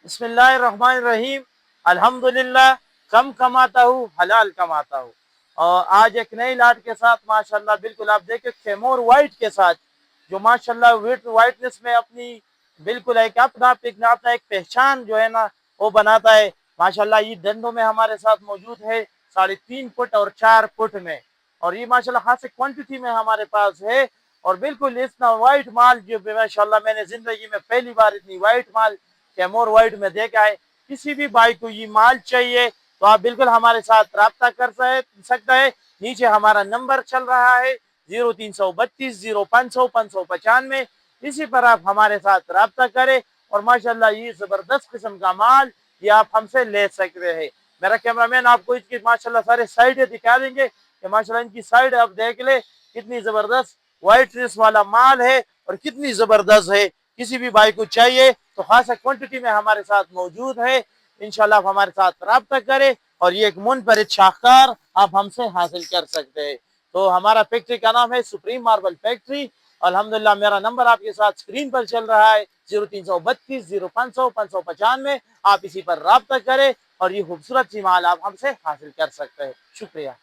बिस्मिल्लाहिर्रहमानिर्रहीम। अल्हम्दुलिल्लाह। कम कमाता हूँ, हलाल कमाता हूँ। और आज एक नई लाट के साथ माशाल्लाह, बिल्कुल आप देखें कैमोर वाइट के साथ, जो माशाल्लाह वाइटनेस में अपनी बिल्कुल अपना एक पहचान जो है ना वो बनाता है। माशाल्लाह ये डंडों में हमारे साथ मौजूद है 3.5 फुट और 4 फुट में, और ये माशाल्लाह खासी क्वांटिटी में हमारे पास है। और बिल्कुल इतना वाइट माल जो माशाल्लाह मैंने जिंदगी में पहली बार इतनी वाइट माल कैमोर वाइट में देखा है। किसी भी भाई को ये माल चाहिए तो आप बिल्कुल हमारे साथ राब्ता कर सकता है। नीचे हमारा नंबर चल रहा है 0332 0500 595। इसी पर आप हमारे साथ राब्ता करें और माशाल्लाह ये जबरदस्त किस्म का माल ये आप हमसे ले सकते हैं। मेरा कैमरामैन आपको इसकी माशाल्लाह सारे साइडें दिखा देंगे कि माशाल्लाह इनकी साइड आप देख ले कितनी जबरदस्त वाइटनेस वाला माल है और कितनी जबरदस्त है। किसी भी भाई को चाहिए तो खासा क्वांटिटी में हमारे साथ मौजूद है। इंशाल्लाह आप हमारे साथ राब्ता करें और ये एक मुनफरिद शाहकार आप हमसे हासिल कर सकते हैं। तो हमारा फैक्ट्री का नाम है सुप्रीम मार्बल फैक्ट्री। अल्हम्दुलिल्लाह मेरा नंबर आपके साथ स्क्रीन पर चल रहा है 0332 0500 595। आप इसी पर राब्ता करें और ये खूबसूरत सी माल आप हमसे हासिल कर सकते हैं। शुक्रिया।